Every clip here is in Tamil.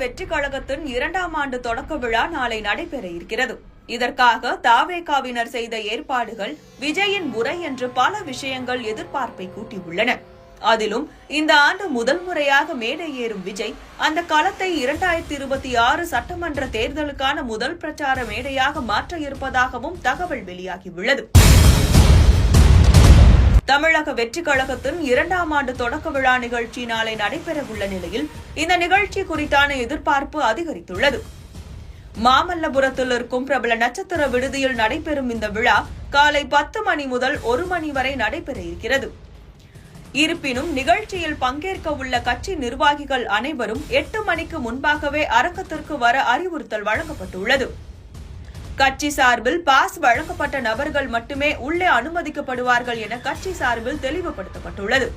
வெற்றி கழகத்தின் 2ஆம் ஆண்டு தொடக்க விழா நாளை நடைபெற இருக்கிறது. இதற்காக தாவேகாவினர் செய்த ஏற்பாடுகள், விஜயின் உரை என்று பல விஷயங்கள் எதிர்பார்ப்பை கூட்டியுள்ளன. அதிலும் இந்த ஆண்டு முதல் முறையாக மேடை ஏறும் விஜய் அந்த களத்தை 2026 சட்டமன்ற தேர்தலுக்கான முதல் பிரச்சார மேடையாக மாற்ற இருப்பதாகவும் தகவல் வெளியாகியுள்ளது. தமிழக வெற்றி கழகத்தின் 2ஆம் ஆண்டு தொடக்க விழா நிகழ்ச்சி நாளை நடைபெறவுள்ள நிலையில் இந்த நிகழ்ச்சி குறித்தான எதிர்பார்ப்பு அதிகரித்துள்ளது. மாமல்லபுரத்தில் இருக்கும் பிரபல நட்சத்திர விடுதியில் நடைபெறும் இந்த விழா காலை 10 மணி முதல் 1 மணி வரை நடைபெற இருக்கிறது. இருப்பினும் நிகழ்ச்சியில் பங்கேற்க உள்ள கட்சி நிர்வாகிகள் அனைவரும் 8 மணிக்கு முன்பாகவே அரங்கத்திற்கு வர அறிவுறுத்தல் வழங்கப்பட்டுள்ளது. கட்சி சார்பில் பாஸ் வழங்கப்பட்ட நபர்கள் மட்டுமே உள்ளே அனுமதிக்கப்படுவார்கள் என கட்சி சார்பில் தெளிவுபடுத்தப்பட்டுள்ளது.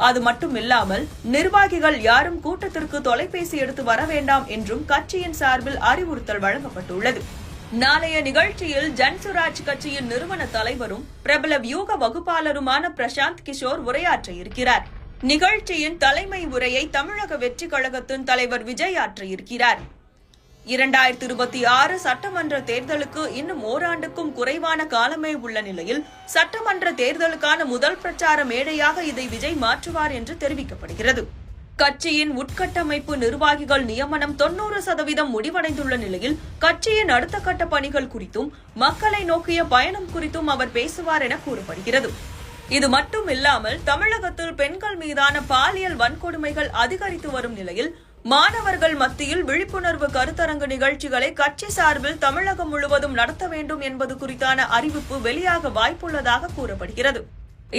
அது மட்டுமில்லாமல் நிர்வாகிகள் யாரும் கூட்டத்திற்கு தொலைபேசி எடுத்து வர வேண்டாம் என்றும் கட்சியின் சார்பில் அறிவுறுத்தல் வழங்கப்பட்டுள்ளது. நாளைய நிகழ்ச்சியில் ஜன்சுராஜ் கட்சியின் நிறுவன தலைவரும் பிரபல வியூக வகுப்பாளருமான பிரசாந்த் கிஷோர் உரையாற்ற இருக்கிறார். நிகழ்ச்சியின் தலைமை உரையை தமிழக வெற்றி கழகத்தின் தலைவர் விஜய் ஆற்ற இருக்கிறார். 2026 சட்டமன்ற தேர்தலுக்கு இன்னும் ஓராண்டுக்கும் குறைவான காலமே உள்ள நிலையில் சட்டமன்ற தேர்தலுக்கான முதல் பிரச்சார மேடையாக இதை விஜய் மாற்றுவார் என்று தெரிவிக்கப்படுகிறது. கட்சியின் உட்கட்டமைப்பு நிர்வாகிகள் நியமனம் 90% முடிவடைந்துள்ள நிலையில் கட்சியின் அடுத்த கட்ட பணிகள் குறித்தும் மக்களை நோக்கிய பயணம் குறித்தும் அவர் பேசுவார் என கூறப்படுகிறது. இது மட்டுமில்லாமல் தமிழகத்தில் பெண்கள் மீதான பாலியல் வன்கொடுமைகள் அதிகரித்து வரும் நிலையில் மாணவர்கள் மத்தியில் விழிப்புணர்வு கருத்தரங்கு நிகழ்ச்சிகளை கட்சி சார்பில் தமிழகம் முழுவதும் நடத்த வேண்டும் என்பது குறித்தான அறிவிப்பு வெளியாக வாய்ப்புள்ளதாக கூறப்படுகிறது.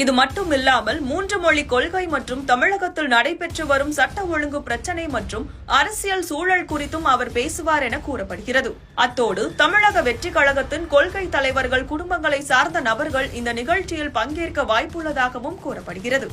இது மட்டுமில்லாமல் 3 மொழி கொள்கை மற்றும் தமிழகத்தில் நடைபெற்று வரும் சட்ட ஒழுங்கு பிரச்சினை மற்றும் அரசியல் சூழல் குறித்தும் அவர் பேசுவார் என கூறப்படுகிறது. அத்தோடு தமிழக வெற்றி கழகத்தின் கொள்கை தலைவர்கள் குடும்பங்களை சார்ந்த நபர்கள் இந்த நிகழ்ச்சியில் பங்கேற்க வாய்ப்புள்ளதாகவும் கூறப்படுகிறது.